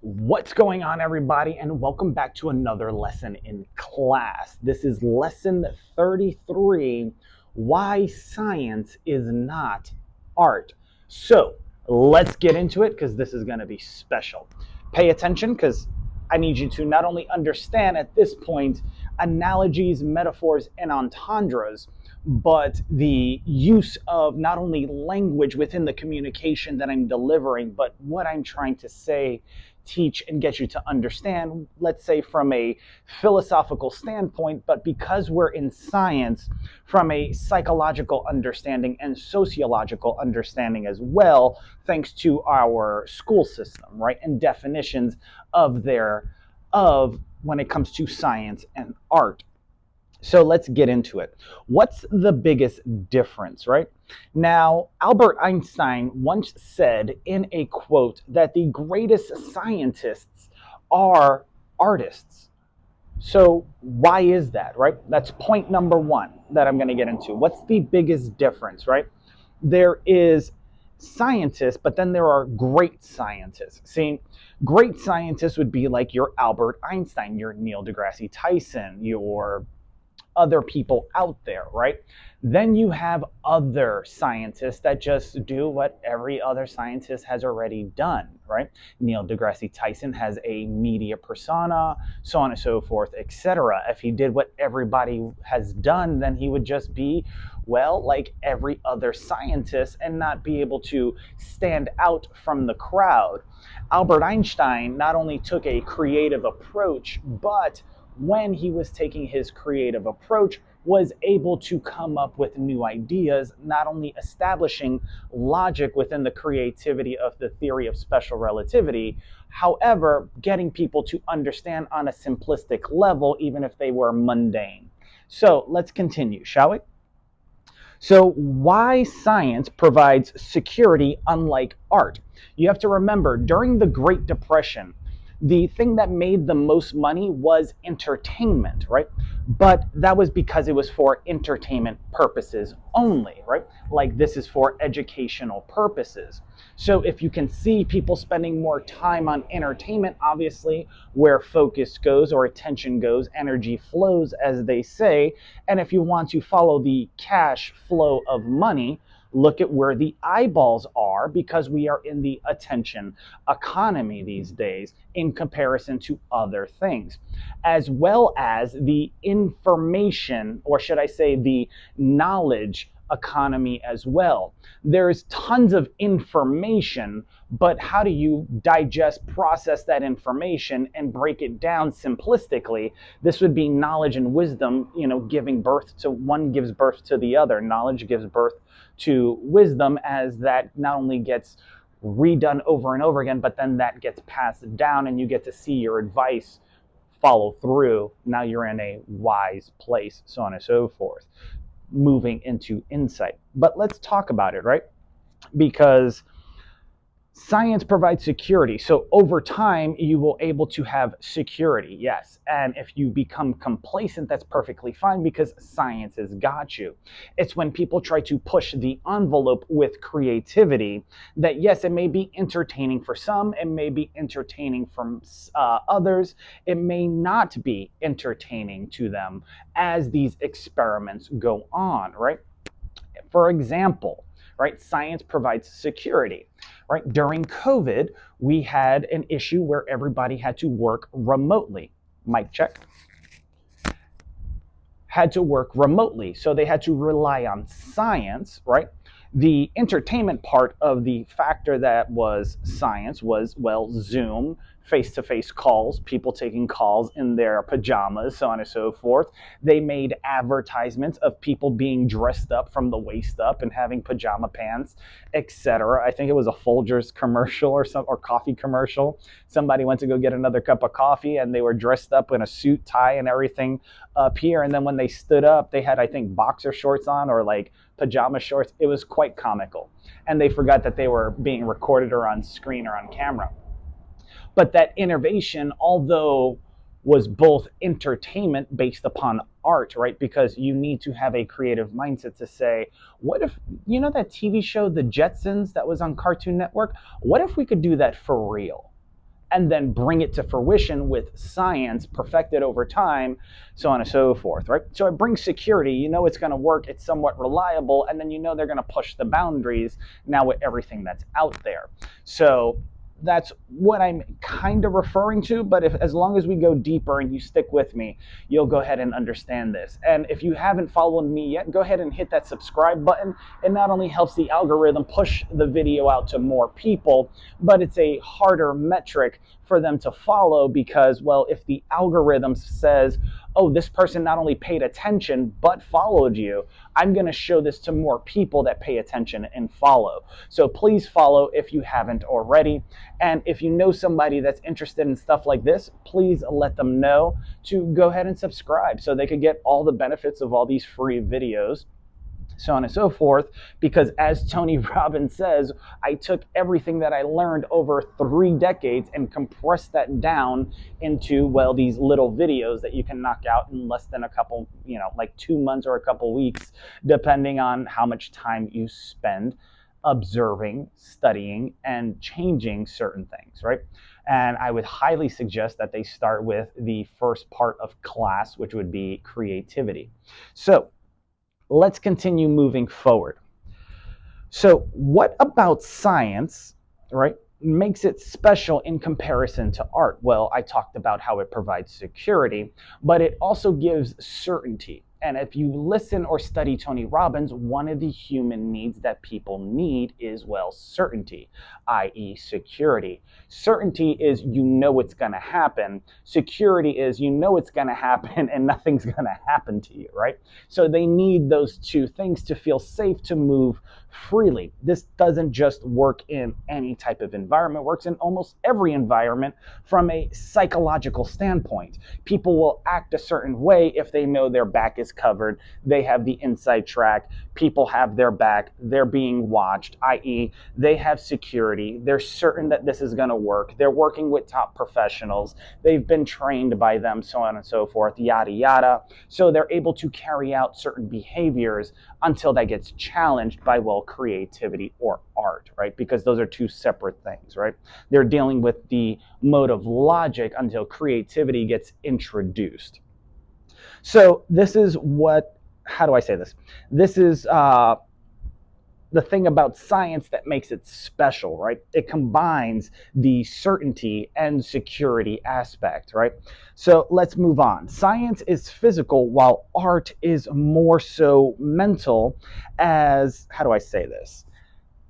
What's going on, everybody, and welcome back to another lesson in class. This is lesson 33, Why Science is Not Art. So let's get into it because this is going to be special. Pay attention because I need you to not only understand at this point analogies, metaphors, and entendres, but the use of not only language within the communication that I'm delivering, but what I'm trying to say, teach, and get you to understand, let's say from a philosophical standpoint, but because we're in science, from a psychological understanding and sociological understanding as well, thanks to our school system, right? And definitions of when it comes to science and art. So let's get into it. What's the biggest difference, right? Now, Albert Einstein once said in a quote that the greatest scientists are artists. So, why is that, right? That's point number one that I'm going to get into. What's the biggest difference, right? There is scientists, but then there are great scientists. See, great scientists would be like your Albert Einstein, your Neil deGrasse Tyson, your other people out there, right? Then you have other scientists that just do what every other scientist has already done, right? Neil deGrasse Tyson has a media persona, so on and so forth, etc. If he did what everybody has done, then he would just be, well, like every other scientist and not be able to stand out from the crowd. Albert Einstein not only took a creative approach, but when he was taking his creative approach, was able to come up with new ideas, not only establishing logic within the creativity of the theory of special relativity, however, getting people to understand on a simplistic level, even if they were mundane. So let's continue, shall we? So, why science provides security unlike art? You have to remember, during the Great Depression, the thing that made the most money was entertainment, right? But that was because it was for entertainment purposes only, right? Like this is for educational purposes. So if you can see people spending more time on entertainment, obviously where focus goes or attention goes, energy flows, as they say. And if you want to follow the cash flow of money, look at where the eyeballs are because we are in the attention economy these days in comparison to other things, as well as the information, or should I say the knowledge economy as well. There's tons of information, but how do you digest, process that information and break it down simplistically? This would be knowledge and wisdom, giving birth to one gives birth to the other. Knowledge gives birth to wisdom, as that not only gets redone over and over again, but then that gets passed down and you get to see your advice follow through. Now you're in a wise place, so on and so forth, moving into insight. But let's talk about it, right? Because science provides security. So over time, you will able to have security, yes. And if you become complacent, that's perfectly fine because science has got you. It's when people try to push the envelope with creativity that, yes, it may be entertaining for some, it may be entertaining from others, it may not be entertaining to them as these experiments go on, right? For example, right, science provides security, right? During COVID, we had an issue where everybody had to work remotely. Mic check. Had to work remotely. So they had to rely on science, right? The entertainment part of the factor that was science was, well, Zoom, face-to-face calls, people taking calls in their pajamas, so on and so forth. They made advertisements of people being dressed up from the waist up and having pajama pants, etc. I think it was a Folgers commercial or coffee commercial. Somebody went to go get another cup of coffee and they were dressed up in a suit, tie, and everything up here. And then when they stood up, they had, I think, boxer shorts on or like pajama shorts. It was quite comical. And they forgot that they were being recorded or on screen or on camera. But that innovation, although was both entertainment based upon art, right? Because you need to have a creative mindset to say, what if, that TV show, The Jetsons, that was on Cartoon Network? What if we could do that for real? and then bring it to fruition with science perfected over time, so on and so forth, right? So it brings security. You know it's going to work, it's somewhat reliable, and then you know they're going to push the boundaries now with everything that's out there. So that's what I'm kind of referring to, but as long as we go deeper and you stick with me, you'll go ahead and understand this. And if you haven't followed me yet, go ahead and hit that subscribe button. It not only helps the algorithm push the video out to more people, but it's a harder metric for them to follow because, well, if the algorithm says, oh, this person not only paid attention but followed you, I'm going to show this to more people that pay attention and follow. So please follow if you haven't already. And if you know somebody that's interested in stuff like this, please let them know to go ahead and subscribe so they could get all the benefits of all these free videos, so on and so forth. Because as Tony Robbins says, I took everything that I learned over 3 decades and compressed that down into, well, these little videos that you can knock out in less than a couple, like 2 months or a couple weeks, depending on how much time you spend observing, studying, and changing certain things, right? And I would highly suggest that they start with the first part of class, which would be creativity. So let's continue moving forward. So what about science, right, makes it special in comparison to art? Well, I talked about how it provides security, but it also gives certainty. And if you listen or study Tony Robbins, one of the human needs that people need is, well, certainty, i.e. security. Certainty is you know it's going to happen. Security is you know it's going to happen and nothing's going to happen to you, right? So they need those two things to feel safe to move freely. This doesn't just work in any type of environment, it works in almost every environment from a psychological standpoint. People will act a certain way if they know their back is covered, they have the inside track, people have their back, they're being watched, i.e. they have security, they're certain that this is going to work, they're working with top professionals, they've been trained by them, so on and so forth, yada yada. So they're able to carry out certain behaviors until that gets challenged by, well, creativity or art, right? Because those are two separate things, right? They're dealing with the mode of logic until creativity gets introduced. So this is what, how do I say this? This is the thing about science that makes it special, right? It combines the certainty and security aspect, right? So let's move on. Science is physical while art is more so mental, as, how do I say this?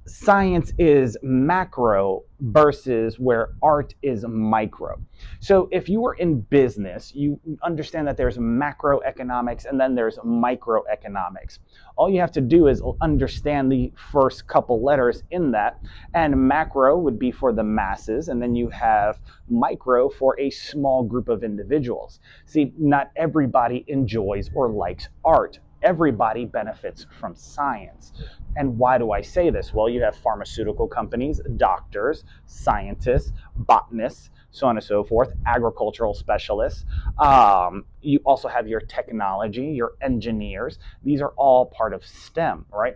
Science is macro versus where art is micro. So if you were in business, you understand that there's macroeconomics and then there's microeconomics. All you have to do is understand the first couple letters in that, and macro would be for the masses, and then you have micro for a small group of individuals. See, not everybody enjoys or likes art. Everybody benefits from science. And why do I say this? Well, you have pharmaceutical companies, doctors, scientists, botanists, so on and so forth, agricultural specialists. You also have your technology, your engineers. These are all part of STEM, right?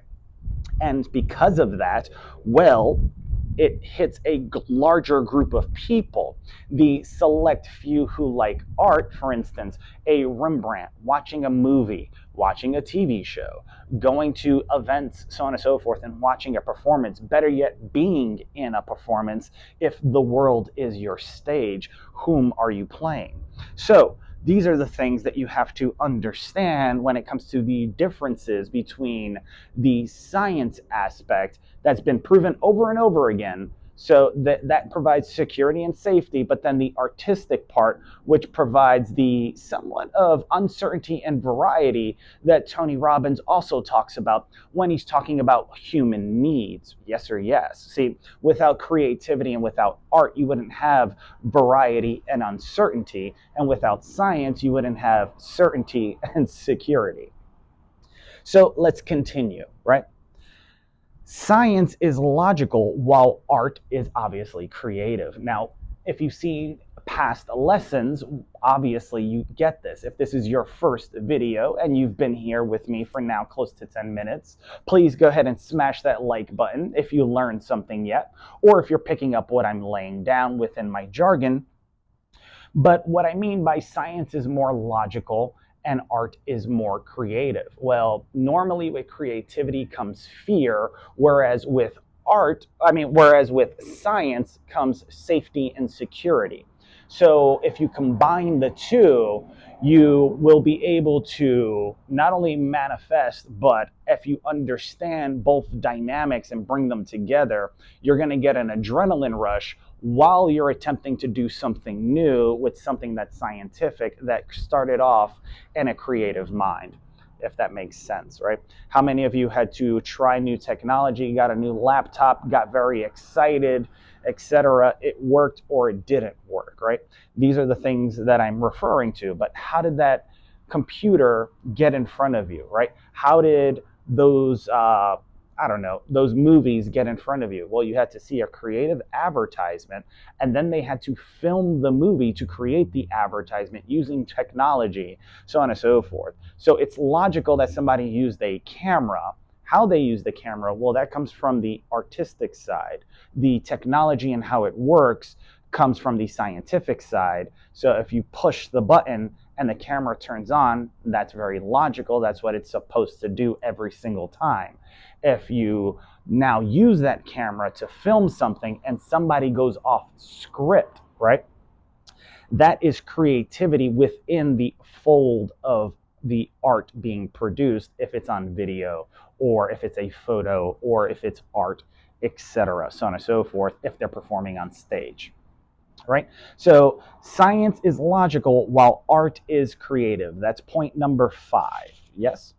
And because of that, well, it hits a larger group of people. The select few who like art, for instance, a Rembrandt, watching a movie, watching a TV show, going to events, so on and so forth, and watching a performance, better yet, being in a performance. If the world is your stage, whom are you playing? So these are the things that you have to understand when it comes to the differences between the science aspect that's been proven over and over again. So that provides security and safety, but then the artistic part, which provides the somewhat of uncertainty and variety that Tony Robbins also talks about when he's talking about human needs. Yes or yes. See, without creativity and without art, you wouldn't have variety and uncertainty. And without science, you wouldn't have certainty and security. So let's continue, right? Science is logical while art is obviously creative. Now, if you see past lessons, obviously you get this. If this is your first video and you've been here with me for now close to 10 minutes, please go ahead and smash that like button if you learned something yet, or if you're picking up what I'm laying down within my jargon. But what I mean by science is more logical and art is more creative. Well, normally with creativity comes fear, whereas with science comes safety and security. So if you combine the two, you will be able to not only manifest, but if you understand both dynamics and bring them together, you're going to get an adrenaline rush while you're attempting to do something new with something that's scientific that started off in a creative mind, if that makes sense, right? How many of you had to try new technology, got a new laptop, got very excited, etc.? It worked or it didn't work, right? These are the things that I'm referring to. But how did that computer get in front of you, right? How did those those movies get in front of you? Well, you had to see a creative advertisement, and then they had to film the movie to create the advertisement using technology, so on and so forth. So it's logical that somebody used a camera. How they use the camera, well, that comes from the artistic side. The technology and how it works comes from the scientific side. So if you push the button and the camera turns on, that's very logical. That's what it's supposed to do every single time. If you now use that camera to film something and somebody goes off script, right? That is creativity within the fold of the art being produced, if it's on video or if it's a photo or if it's art, etc., so on and so forth, if they're performing on stage. Right? So science is logical while art is creative. That's point number 5. Yes?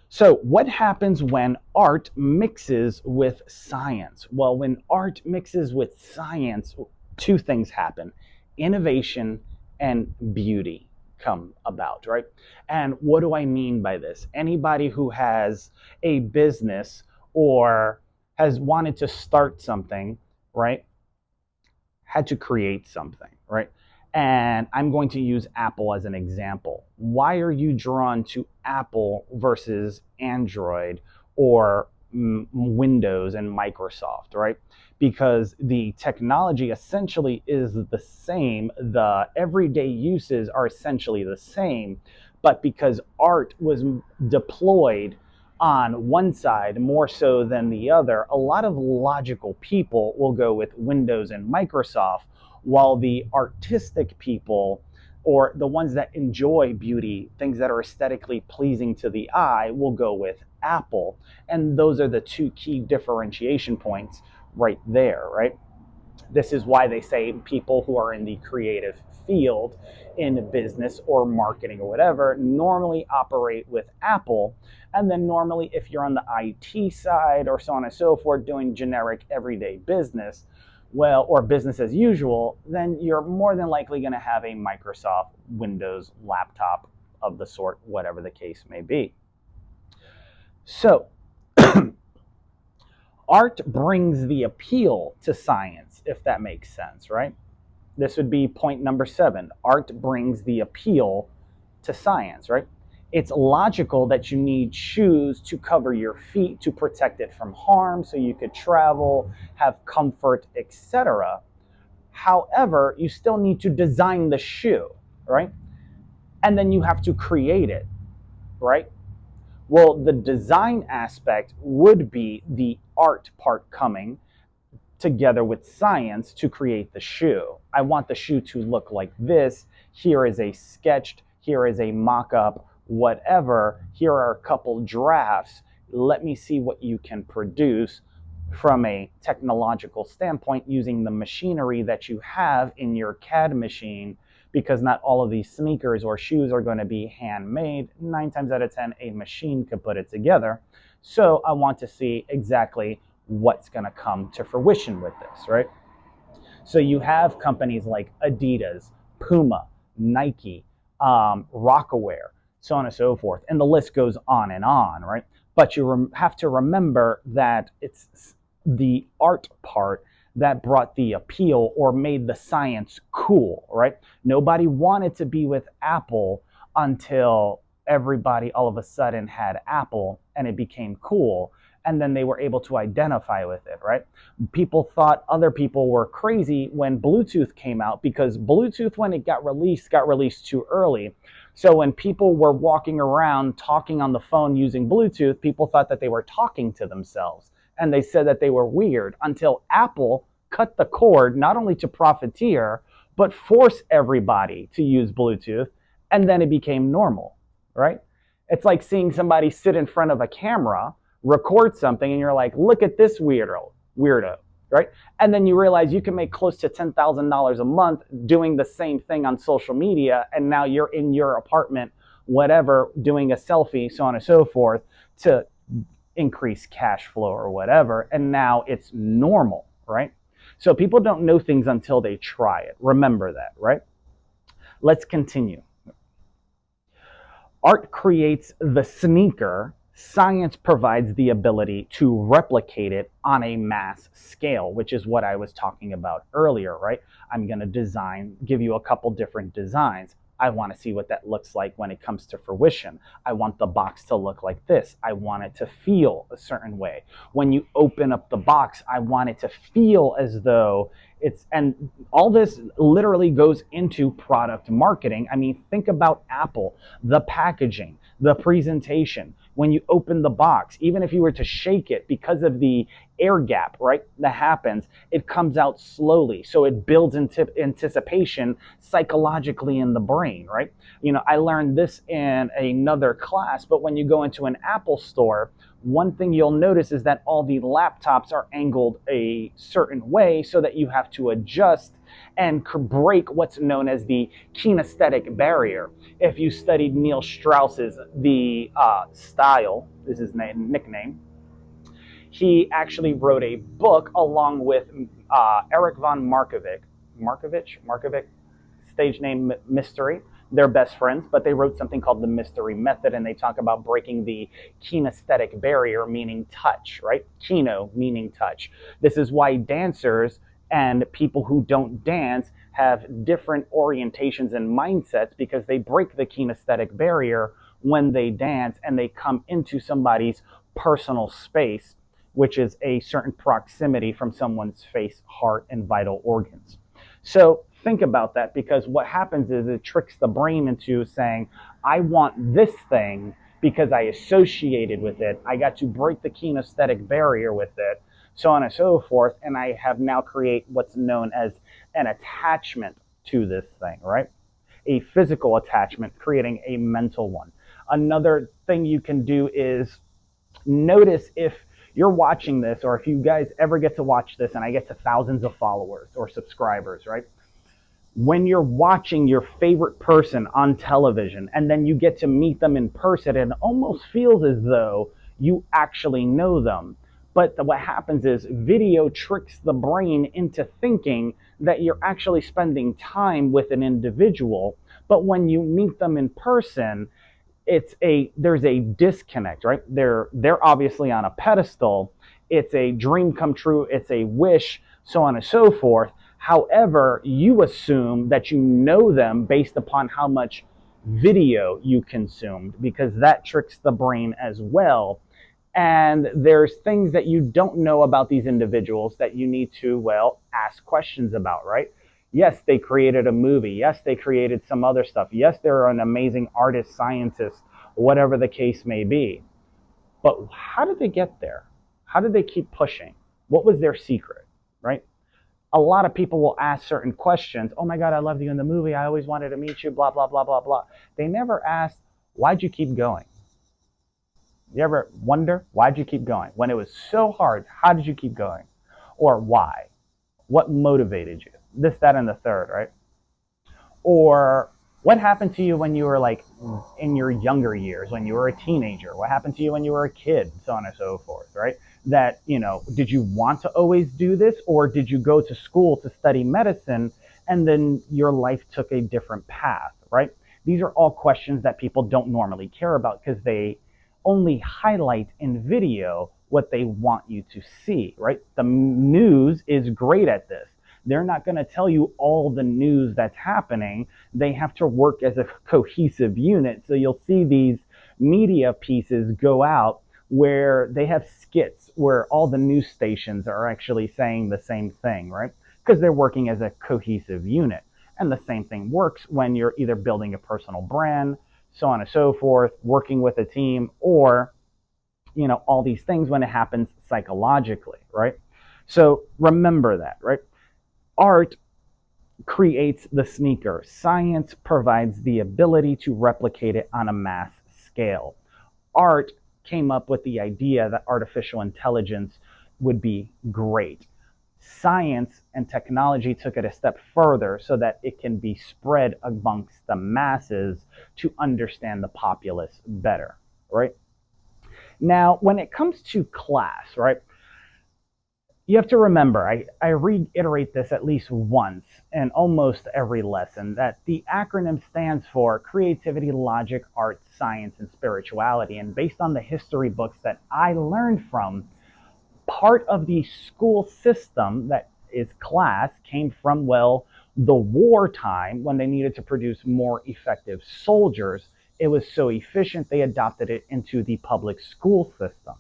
So what happens when art mixes with science? Well, when art mixes with science, two things happen: innovation and beauty come about, right? And what do I mean by this? Anybody who has a business or has wanted to start something, right, had to create something, right? And I'm going to use Apple as an example. Why are you drawn to Apple versus Android or Windows and Microsoft, right? Because the technology essentially is the same. The everyday uses are essentially the same, but because art was deployed on one side more so than the other, a lot of logical people will go with Windows and Microsoft, while the artistic people, or the ones that enjoy beauty, things that are aesthetically pleasing to the eye, will go with Apple. And those are the two key differentiation points right there, right? This is why they say people who are in the creative field in business or marketing or whatever normally operate with Apple. And then normally if you're on the IT side or so on and so forth doing generic everyday business, well, or business as usual, then you're more than likely going to have a Microsoft Windows laptop of the sort, whatever the case may be. So art brings the appeal to science, if that makes sense, right? This would be point number 7. Art brings the appeal to science, right? It's logical that you need shoes to cover your feet to protect it from harm so you could travel, have comfort, etc. However, you still need to design the shoe, right? And then you have to create it, right? Well, the design aspect would be the art part coming together with science to create the shoe. I want the shoe to look like this. Here is a sketched, here is a mock-up, whatever. Here are a couple drafts. Let me see what you can produce from a technological standpoint using the machinery that you have in your CAD machine, because not all of these sneakers or shoes are going to be handmade. 9 times out of 10, a machine could put it together. So I want to see exactly what's going to come to fruition with this, right? So you have companies like Adidas, Puma, Nike, Rocawear, so on and so forth, and the list goes on and on, right? But you have to remember that it's the art part that brought the appeal or made the science cool, right? Nobody wanted to be with Apple until everybody all of a sudden had Apple and it became cool. And then they were able to identify with it, right? People thought other people were crazy when Bluetooth came out because Bluetooth, when it got released too early. So when people were walking around talking on the phone using Bluetooth, people thought that they were talking to themselves. And they said that they were weird until Apple cut the cord, not only to profiteer, but force everybody to use Bluetooth. And then it became normal, right? It's like seeing somebody sit in front of a camera, record something, and you're like, look at this weirdo, right? And then you realize you can make close to $10,000 a month doing the same thing on social media. And now you're in your apartment, whatever, doing a selfie, so on and so forth, to increase cash flow or whatever. And now it's normal, right? So people don't know things until they try it. Remember that, right? Let's continue. Art creates the sneaker. Science provides the ability to replicate it on a mass scale, which is what I was talking about earlier, right? I'm going to give you a couple different designs. I want to see what that looks like when it comes to fruition. I want the box to look like this. I want it to feel a certain way. When you open up the box, I want it to feel as though and all this literally goes into product marketing. I mean, think about Apple, the packaging, the presentation. When you open the box, even if you were to shake it, because of the air gap, right, that happens, it comes out slowly. So it builds anticipation psychologically in the brain, right? You know, I learned this in another class, but when you go into an Apple store, one thing you'll notice is that all the laptops are angled a certain way so that you have to adjust and break what's known as the kinesthetic barrier. If you studied Neil Strauss's The Style, is his nickname, he actually wrote a book along with Eric von Markovic, stage name Mystery. They're best friends, but they wrote something called the Mystery Method, and they talk about breaking the kinesthetic barrier, meaning touch, right? Kino, meaning touch. This is why dancers and people who don't dance have different orientations and mindsets, because they break the kinesthetic barrier when they dance and they come into somebody's personal space, which is a certain proximity from someone's face, heart, and vital organs. So think about that, because what happens is it tricks the brain into saying, I want this thing because I associated with it. I got to break the kinesthetic barrier with it, so on and so forth, and I have now create what's known as an attachment to this thing, right? A physical attachment, creating a mental one. Another thing you can do is notice if you're watching this, or if you guys ever get to watch this and I get to thousands of followers or subscribers, right? When you're watching your favorite person on television and then you get to meet them in person, it almost feels as though you actually know them. But what happens is video tricks the brain into thinking that you're actually spending time with an individual. But when you meet them in person, there's a disconnect, right? They're obviously on a pedestal. It's a dream come true. It's a wish, so on and so forth. However, you assume that you know them based upon how much video you consumed, because that tricks the brain as well. And there's things that you don't know about these individuals that you need to, well, ask questions about, right? Yes, they created a movie. Yes, they created some other stuff. Yes, they're an amazing artist, scientist, whatever the case may be. But how did they get there? How did they keep pushing? What was their secret, right? A lot of people will ask certain questions. Oh my God, I loved you in the movie. I always wanted to meet you, blah, blah, blah, blah, blah. They never asked, why'd you keep going? You ever wonder, why'd you keep going? When it was so hard, how did you keep going? Or why? What motivated you? This, that, and the third, right? Or what happened to you when you were like in your younger years, when you were a teenager? What happened to you when you were a kid? So on and so forth, right? That, did you want to always do this, or did you go to school to study medicine and then your life took a different path, right? These are all questions that people don't normally care about because they only highlight in video what they want you to see, right? The news is great at this. They're not going to tell you all the news that's happening. They have to work as a cohesive unit. So you'll see these media pieces go out where they have skits where all the news stations are actually saying the same thing, right? Because they're working as a cohesive unit. And the same thing works when you're either building a personal brand, so on and so forth, working with a team, or, all these things when it happens psychologically, right? So remember that, right? Art creates the sneaker. Science provides the ability to replicate it on a mass scale. Art came up with the idea that artificial intelligence would be great. Science and technology took it a step further so that it can be spread amongst the masses to understand the populace better, right? Now, when it comes to class, right, you have to remember, I reiterate this at least once in almost every lesson, that the acronym stands for creativity, logic, art, science, and spirituality. And based on the history books that I learned from, part of the school system that is class came from, well, the wartime when they needed to produce more effective soldiers. It was so efficient, they adopted it into the public school system.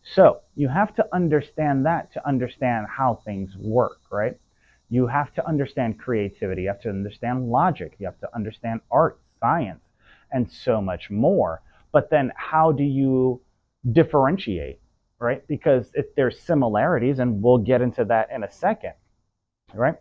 So you have to understand that to understand how things work, right? You have to understand creativity, you have to understand logic, you have to understand art, science, and so much more. But then how do you differentiate, right? Because if there's similarities, and we'll get into that in a second, right?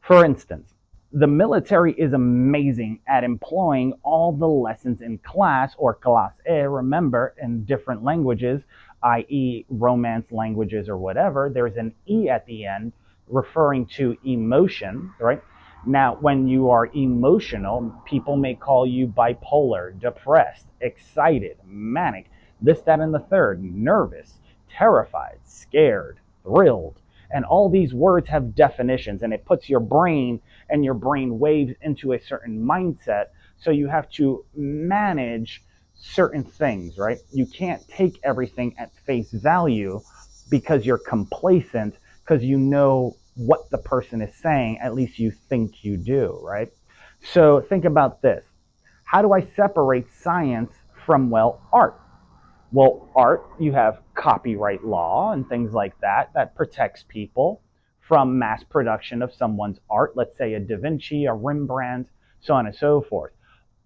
For instance, the military is amazing at employing all the lessons in class or classe, remember, in different languages, i.e. Romance languages or whatever, there's an E at the end referring to emotion, right? Now, when you are emotional, people may call you bipolar, depressed, excited, manic, this, that, and the third, nervous, terrified, scared, thrilled. And all these words have definitions, and it puts your brain and your brain waves into a certain mindset. So you have to manage certain things, right? You can't take everything at face value because you're complacent, because you know what the person is saying, at least you think you do, right? So think about this. How do I separate science from, well, art? Well, art, you have copyright law and things like that that protects people from mass production of someone's art, let's say a Da Vinci, a Rembrandt, so on and so forth.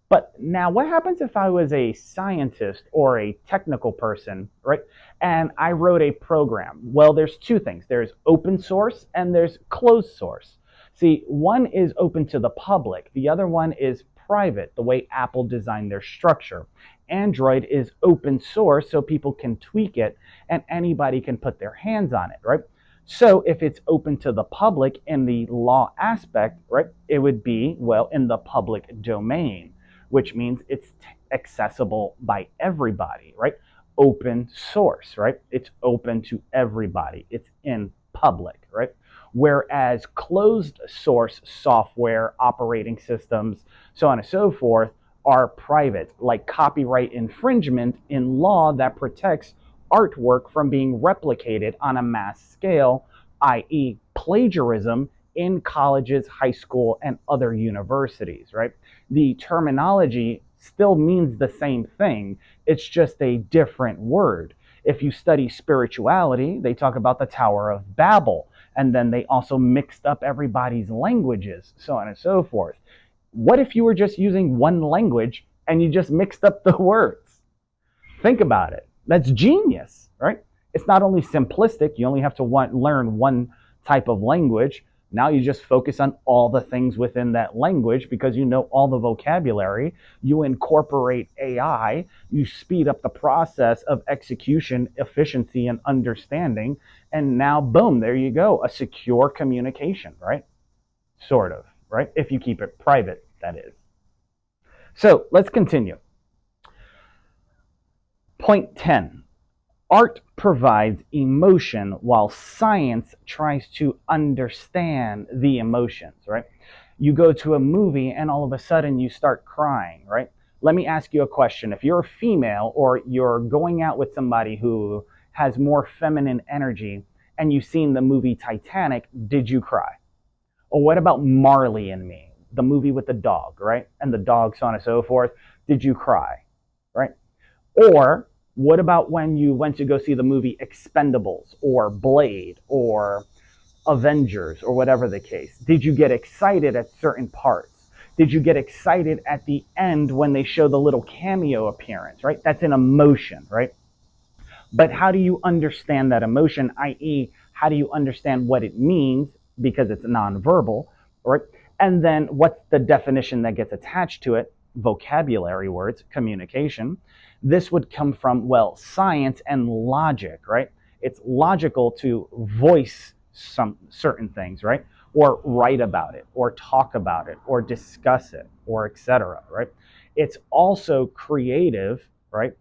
But now what happens if I was a scientist or a technical person, right? And I wrote a program. Well, there's two things. There's open source and there's closed source. See, one is open to the public. The other one is private, the way Apple designed their structure. Android is open source, so people can tweak it and anybody can put their hands on it, right? So if it's open to the public in the law aspect, right, it would be, well, in the public domain, which means it's accessible by everybody, right? Open source, right? It's open to everybody. It's in public, right? Whereas closed source software, operating systems, so on and so forth, are private, like copyright infringement in law that protects artwork from being replicated on a mass scale, i.e. plagiarism in colleges, high school, and other universities, right? The terminology still means the same thing. It's just a different word. If you study spirituality, they talk about the Tower of Babel, and then they also mixed up everybody's languages, so on and so forth. What if you were just using one language and you just mixed up the words? Think about it. That's genius, right? It's not only simplistic, you only have to learn one type of language. Now you just focus on all the things within that language because you know all the vocabulary. You incorporate AI, you speed up the process of execution, efficiency, and understanding. And now, boom, there you go, a secure communication, right? Sort of, right? If you keep it private, that is. So let's continue. Point 10. Art provides emotion while science tries to understand the emotions, right? You go to a movie and all of a sudden you start crying, right? Let me ask you a question. If you're a female or you're going out with somebody who has more feminine energy and you've seen the movie Titanic, did you cry? Or what about Marley and Me, the movie with the dog, right? And the dog, so on and so forth. Did you cry, right? Or what about when you went to go see the movie Expendables or Blade or Avengers or whatever the case? Did you get excited at certain parts? Did you get excited at the end when they show the little cameo appearance, right? That's an emotion, right? But how do you understand that emotion, i.e., how do you understand what it means because it's nonverbal, right? And then what's the definition that gets attached to it? Vocabulary words, communication. This would come from, well, science and logic, right? It's logical to voice some certain things, right? Or write about it, or talk about it, or discuss it, or etc., right? It's also creative, right?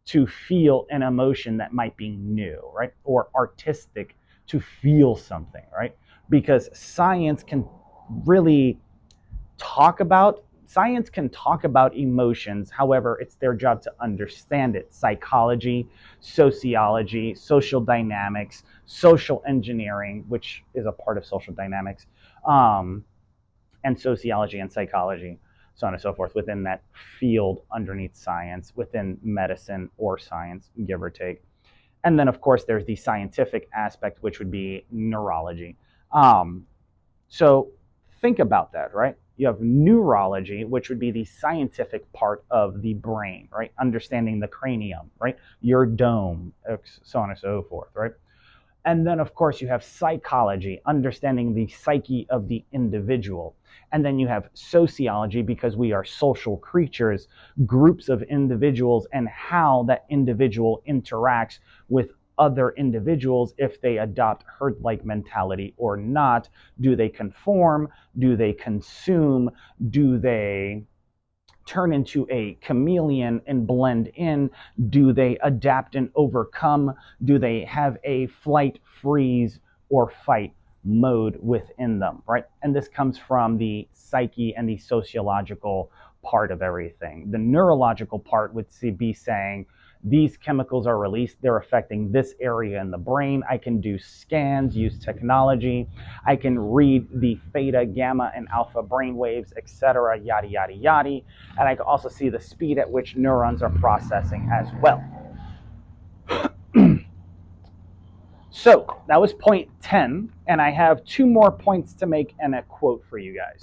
To feel an emotion that might be new, right? Or artistic, to feel something, right? Because science can really science can talk about emotions. However, it's their job to understand it. Psychology, sociology, social dynamics, social engineering, which is a part of social dynamics, and sociology and psychology, so on and so forth, within that field underneath science, within medicine or science, give or take. And then, of course, there's the scientific aspect, which would be neurology. So think about that, right? You have neurology, which would be the scientific part of the brain, right? Understanding the cranium, right? Your dome, so on and so forth, right? And then, of course, you have psychology, understanding the psyche of the individual. And then you have sociology, because we are social creatures, groups of individuals, and how that individual interacts with other individuals, if they adopt herd-like mentality or not. Do they conform? Do they consume? Do they turn into a chameleon and blend in? Do they adapt and overcome? Do they have a flight, freeze, or fight mode within them, right? And this comes from the psyche and the sociological part of everything. The neurological part would be saying, these chemicals are released, they're affecting this area in the brain. I can do scans, use technology. I can read the theta, gamma, and alpha brain waves, etc., yada, yada, yada. And I can also see the speed at which neurons are processing as well. So that was point 10, and I have 2 more points to make and a quote for you guys.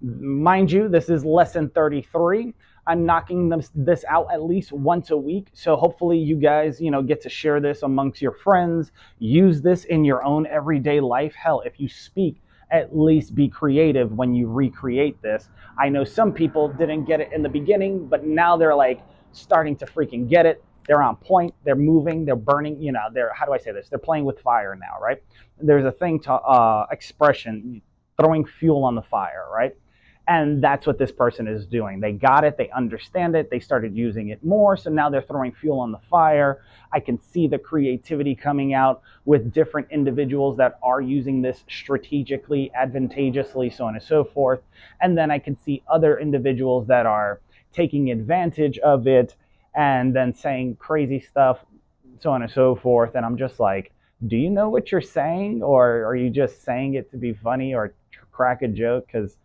Mind you, this is lesson 33. I'm knocking this out at least once a week. So hopefully you guys, get to share this amongst your friends. Use this in your own everyday life. Hell, if you speak, at least be creative when you recreate this. I know some people didn't get it in the beginning, but now they're like starting to freaking get it. They're on point. They're moving. They're burning. How do I say this? They're playing with fire now, right? There's a thing to expression, throwing fuel on the fire, right? And that's what this person is doing. They got it. They understand it. They started using it more. So now they're throwing fuel on the fire. I can see the creativity coming out with different individuals that are using this strategically, advantageously, so on and so forth. And then I can see other individuals that are taking advantage of it and then saying crazy stuff, so on and so forth. And I'm just like, do you know what you're saying? Or are you just saying it to be funny or crack a joke? Because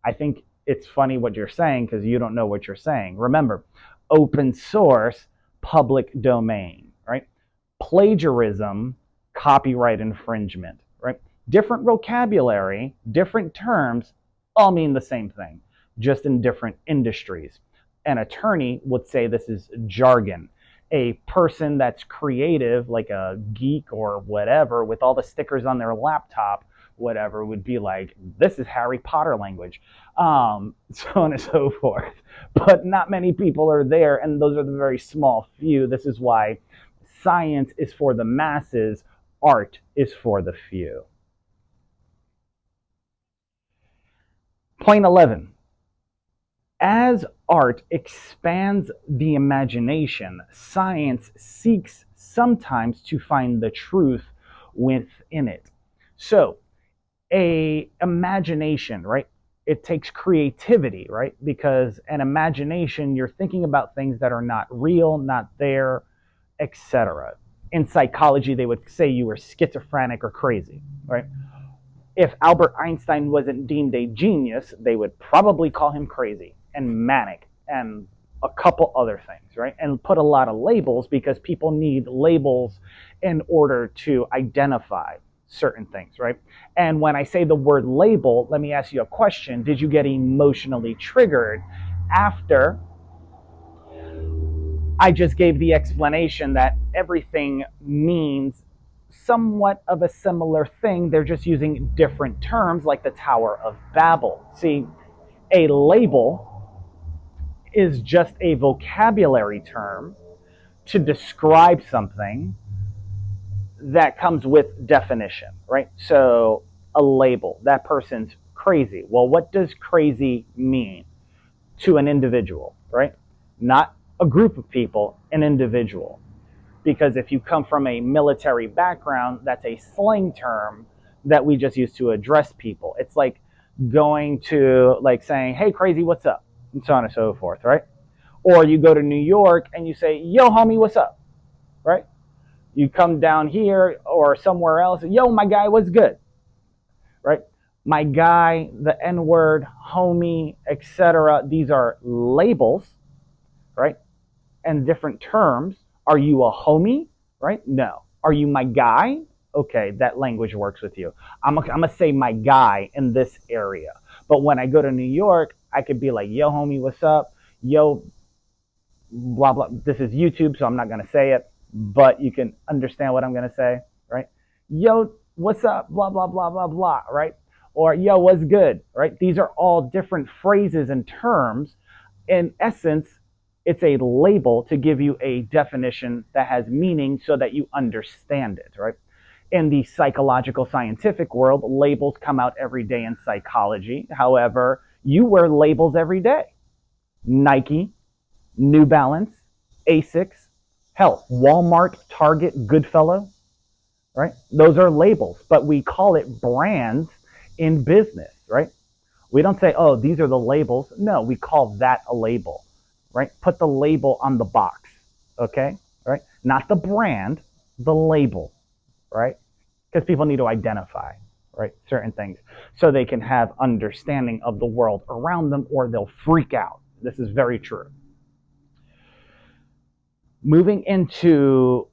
I think it's funny what you're saying because you don't know what you're saying. Remember, open source, public domain, right? Plagiarism, copyright infringement, right? Different vocabulary, different terms, all mean the same thing, just in different industries. An attorney would say this is jargon. A person that's creative, like a geek or whatever, with all the stickers on their laptop, whatever, would be like, this is Harry Potter language, so on and so forth. But not many people are there, and those are the very small few. This is why science is for the masses, art is for the few. Point 11. As art expands the imagination, science seeks sometimes to find the truth within it. So, a imagination, right? It takes creativity, right? Because an imagination, you're thinking about things that are not real, not there, etc. In psychology, they would say you were schizophrenic or crazy, right? If Albert Einstein wasn't deemed a genius, they would probably call him crazy and manic and a couple other things, right? And put a lot of labels because people need labels in order to identify certain things, right? And when I say the word label, let me ask you a question. Did you get emotionally triggered after I just gave the explanation that everything means somewhat of a similar thing? They're just using different terms, like the Tower of Babel. See, a label is just a vocabulary term to describe something that comes with definition, right? So a label, that person's crazy. Well, what does crazy mean to an individual, right? Not a group of people, an individual. Because if you come from a military background, that's a slang term that we just use to address people. It's like going to, like, saying, hey, crazy, what's up? And so on and so forth, right? Or you go to New York and you say, yo, homie, what's up? Right? You come down here or somewhere else, yo, my guy, what's good? Right? My guy, the N-word, homie, etc. These are labels, right? And different terms. Are you a homie? Right? No. Are you my guy? Okay, that language works with you. I'm going to say my guy in this area. But when I go to New York, I could be like, yo, homie, what's up? Yo, blah, blah. This is YouTube, so I'm not going to say it, but you can understand what I'm going to say, right? Yo, what's up? Blah, blah, blah, blah, blah, right? Or yo, what's good, right? These are all different phrases and terms. In essence, it's a label to give you a definition that has meaning so that you understand it, right? In the psychological scientific world, labels come out every day in psychology. However, you wear labels every day. Nike, New Balance, Asics, hell, Walmart, Target, Goodfellow, right? Those are labels, but we call it brands in business, right? We don't say, oh, these are the labels. No, we call that a label, right? Put the label on the box, okay? Right? Not the brand, the label, right? Because people need to identify, right, certain things so they can have understanding of the world around them or they'll freak out. This is very true. Moving into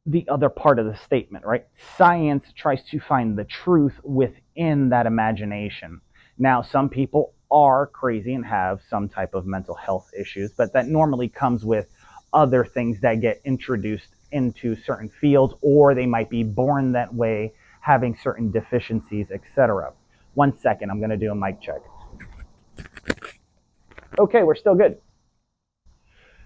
the other part of the statement, right? Science tries to find the truth within that imagination. Now, some people are crazy and have some type of mental health issues, but that normally comes with other things that get introduced into certain fields, or they might be born that way, having certain deficiencies, etc. 1 second, I'm going to do a mic check. Okay, we're still good.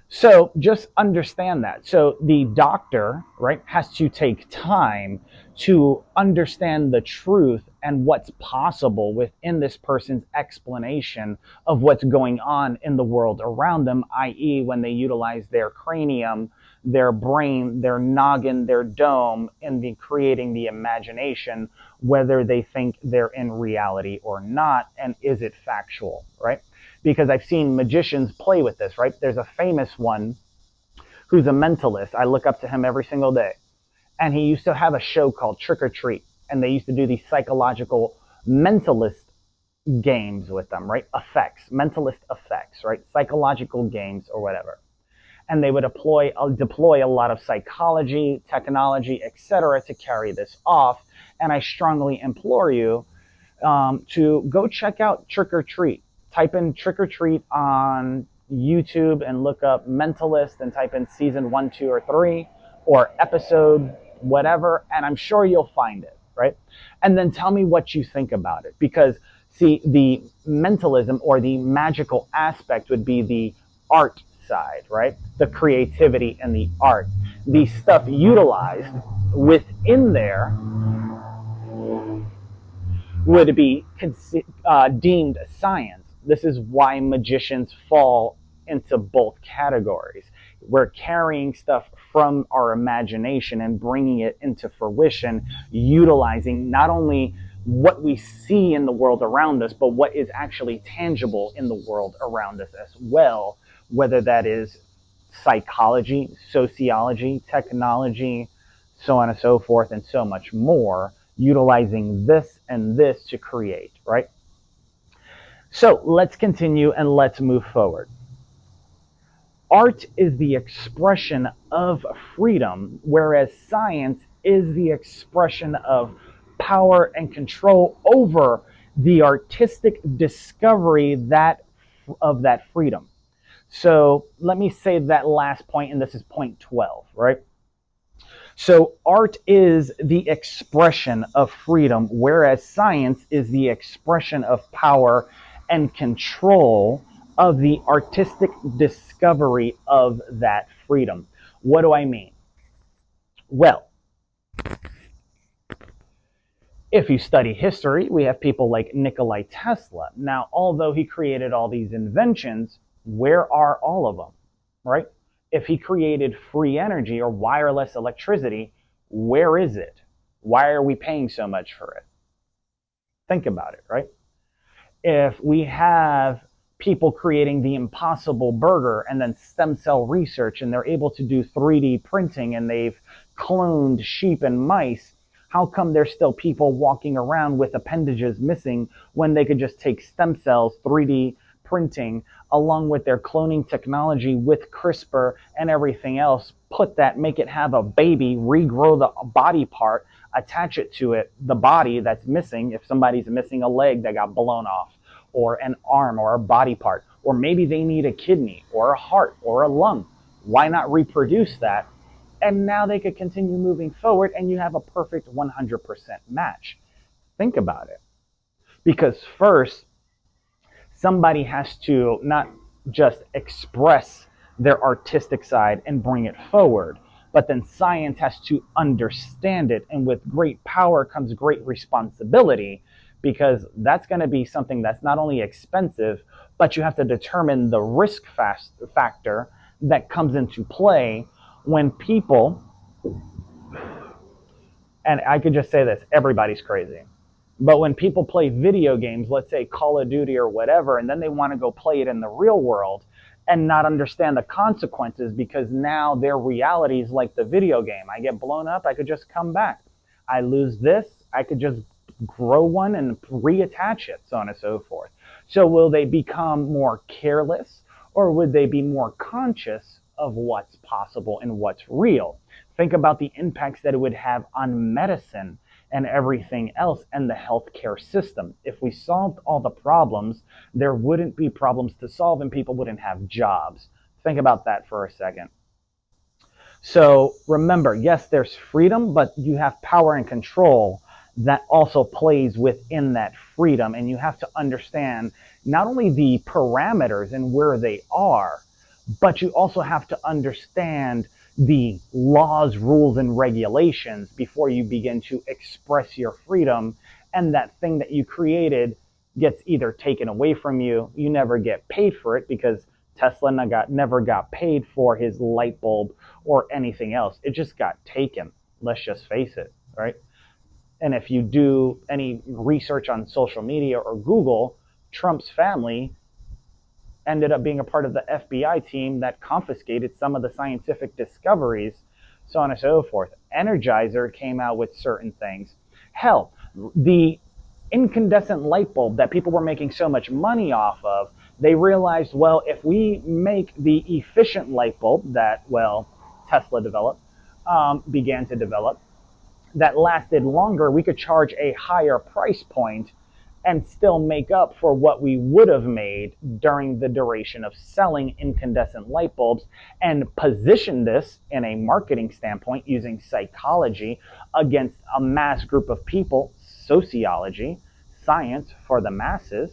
So just understand that. So the doctor, right, has to take time to understand the truth and what's possible within this person's explanation of what's going on in the world around them, i.e. when they utilize their cranium, their brain, their noggin, their dome in creating the imagination, whether they think they're in reality or not, and is it factual, right? Because I've seen magicians play with this, right? There's a famous one who's a mentalist. I look up to him every single day. And he used to have a show called Trick or Treat. And they used to do these psychological mentalist games with them, right? Effects, mentalist effects, right? Psychological games or whatever. And they would deploy a lot of psychology, technology, etc. to carry this off. And I strongly implore you to go check out Trick or Treat. Type in Trick or Treat on YouTube and look up Mentalist and type in season 1, 2, or 3 or episode whatever, and I'm sure you'll find it, right? And then tell me what you think about it. Because, see, the mentalism or the magical aspect would be the art side, right? The creativity and the art. The stuff utilized within there would be deemed science. This is why magicians fall into both categories. We're carrying stuff from our imagination and bringing it into fruition, utilizing not only what we see in the world around us, but what is actually tangible in the world around us as well, whether that is psychology, sociology, technology, so on and so forth, and so much more, utilizing this and this to create, right? So let's continue and let's move forward. Art is the expression of freedom, whereas science is the expression of power and control over the artistic discovery of that freedom. So let me say that last point, and this is point 12, right? So art is the expression of freedom, whereas science is the expression of power and control of the artistic discovery of that freedom. What do I mean? Well, if you study history, we have people like Nikola Tesla. Now, although he created all these inventions, where are all of them, right? If he created free energy or wireless electricity, where is it? Why are we paying so much for it? Think about it, right? If we have people creating the impossible burger and then stem cell research and they're able to do 3D printing and they've cloned sheep and mice, how come there's still people walking around with appendages missing when they could just take stem cells, 3D printing, along with their cloning technology with CRISPR and everything else, put that, make it have a baby, regrow the body part, attach it to it, the body that's missing, if somebody's missing a leg that got blown off, or an arm or a body part, or maybe they need a kidney or a heart or a lung. Why not reproduce that? And now they could continue moving forward and you have a perfect 100% match. Think about it. Because first, somebody has to not just express their artistic side and bring it forward, but then science has to understand it. And with great power comes great responsibility, because that's going to be something that's not only expensive, but you have to determine the risk factor that comes into play when people, and I could just say this, everybody's crazy. But when people play video games, let's say Call of Duty or whatever, and then they want to go play it in the real world and not understand the consequences, because now their reality is like the video game. I get blown up, I could just come back. I lose this, I could just grow one and reattach it, so on and so forth. So will they become more careless, or would they be more conscious of what's possible and what's real? Think about the impacts that it would have on medicine and everything else and the healthcare system. If we solved all the problems, there wouldn't be problems to solve and people wouldn't have jobs. Think about that for a second. So remember, yes, there's freedom, but you have power and control that also plays within that freedom. And you have to understand not only the parameters and where they are, but you also have to understand the laws, rules, and regulations before you begin to express your freedom. And that thing that you created gets either taken away from you, you never get paid for it, because Tesla never got paid for his light bulb or anything else. It just got taken. Let's just face it, right? And if you do any research on social media or Google, Trump's family ended up being a part of the FBI team that confiscated some of the scientific discoveries, so on and so forth. Energizer came out with certain things. Hell, the incandescent light bulb that people were making so much money off of, they realized, well, if we make the efficient light bulb that, well, Tesla began to develop, that lasted longer, we could charge a higher price point and still make up for what we would have made during the duration of selling incandescent light bulbs, and position this in a marketing standpoint using psychology against a mass group of people, sociology, science for the masses,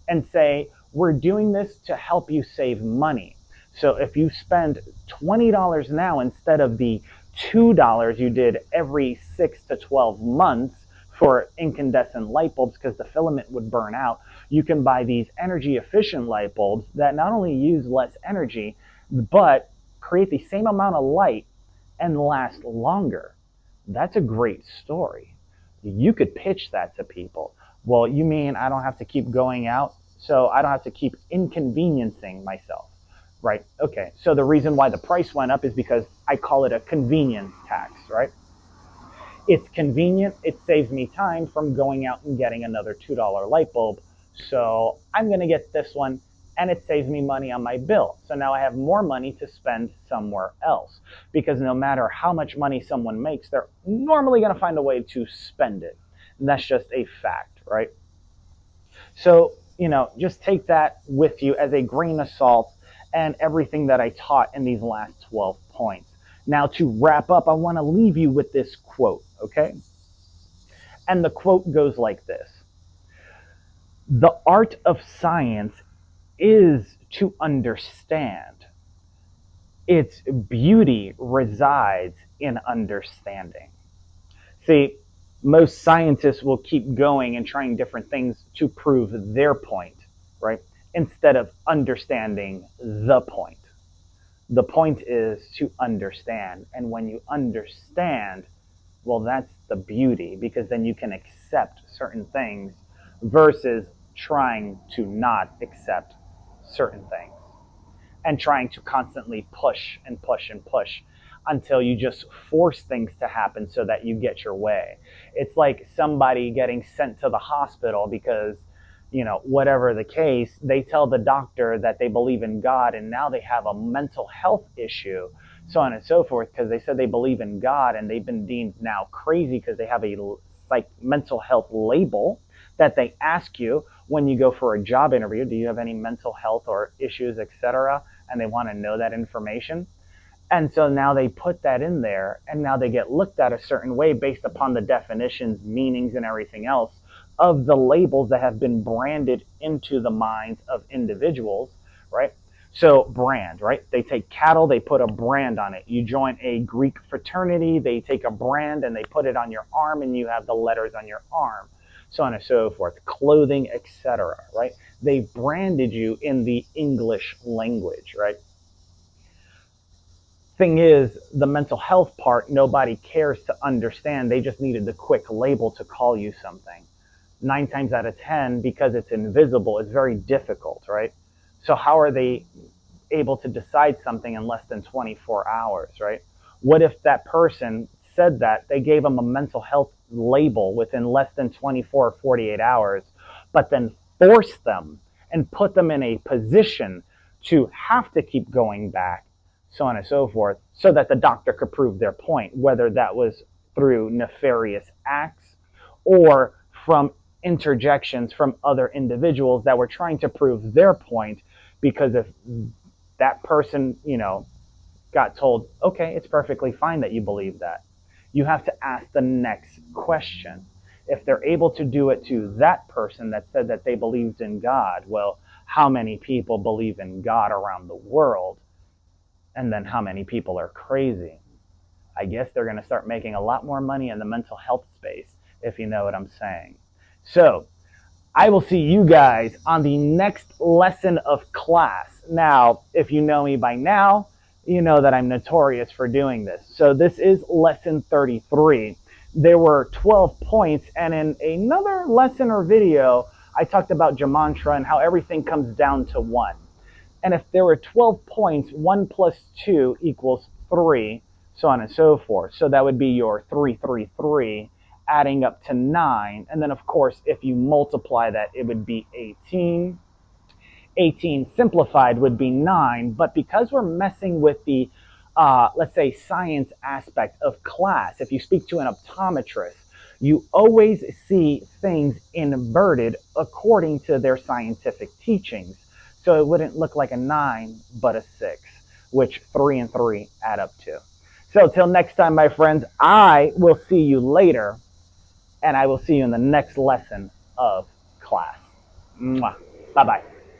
and say, we're doing this to help you save money. So if you spend $20 now instead of the $2 you did every 6 to 12 months for incandescent light bulbs, because the filament would burn out, you can buy these energy efficient light bulbs that not only use less energy, but create the same amount of light and last longer. That's a great story. You could pitch that to people. Well, you mean I don't have to keep going out, so I don't have to keep inconveniencing myself? right? Okay, so the reason why the price went up is because I call it a convenience tax, right? It's convenient. It saves me time from going out and getting another $2 light bulb. So I'm going to get this one, and it saves me money on my bill. So now I have more money to spend somewhere else, because no matter how much money someone makes, they're normally going to find a way to spend it. And that's just a fact, right? So, just take that with you as a grain of salt and everything that I taught in these last 12 points. Now, to wrap up, I want to leave you with this quote, okay? And the quote goes like this: "The art of science is to understand. Its beauty resides in understanding." See, most scientists will keep going and trying different things to prove their point, right? Instead of understanding the point. The point is to understand. And when you understand, well, that's the beauty, because then you can accept certain things versus trying to not accept certain things and trying to constantly push and push and push until you just force things to happen so that you get your way. It's like somebody getting sent to the hospital because, whatever the case, they tell the doctor that they believe in God and now they have a mental health issue, so on and so forth, because they said they believe in God and they've been deemed now crazy because they have a mental health label that they ask you when you go for a job interview. Do you have any mental health or issues, etc.? And they want to know that information. And so now they put that in there, and now they get looked at a certain way based upon the definitions, meanings, and everything else of the labels that have been branded into the minds of individuals, right? So brand, right? They take cattle, they put a brand on it. You join a Greek fraternity, they take a brand and they put it on your arm, and you have the letters on your arm, so on and so forth. Clothing, etc., right? They branded you in the English language, right? Thing is, the mental health part, nobody cares to understand. They just needed the quick label to call you something. 9 times out of 10, because it's invisible, it's very difficult, right? So how are they able to decide something in less than 24 hours, right? What if that person said that they gave them a mental health label within less than 24 or 48 hours, but then forced them and put them in a position to have to keep going back, so on and so forth, so that the doctor could prove their point, whether that was through nefarious acts or from interjections from other individuals that were trying to prove their point. Because if that person, got told, okay, it's perfectly fine that you believe that, you have to ask the next question. If they're able to do it to that person that said that they believed in God, well, how many people believe in God around the world? And then how many people are crazy? I guess they're going to start making a lot more money in the mental health space, if you know what I'm saying. So I will see you guys on the next lesson of class. Now, if you know me by now, you know that I'm notorious for doing this. So this is lesson 33. There were 12 points, and in another lesson or video, I talked about gematria and how everything comes down to 1. And if there were 12 points, 1 plus 2 equals 3, so on and so forth. So that would be your 333, adding up to 9. And then, of course, if you multiply that, it would be 18. 18 simplified would be 9. But because we're messing with the, let's say, science aspect of class, if you speak to an optometrist, you always see things inverted according to their scientific teachings. So it wouldn't look like a 9, but a 6, which 3 and 3 add up to. So till next time, my friends, I will see you later, and I will see you in the next lesson of class. Bye-bye.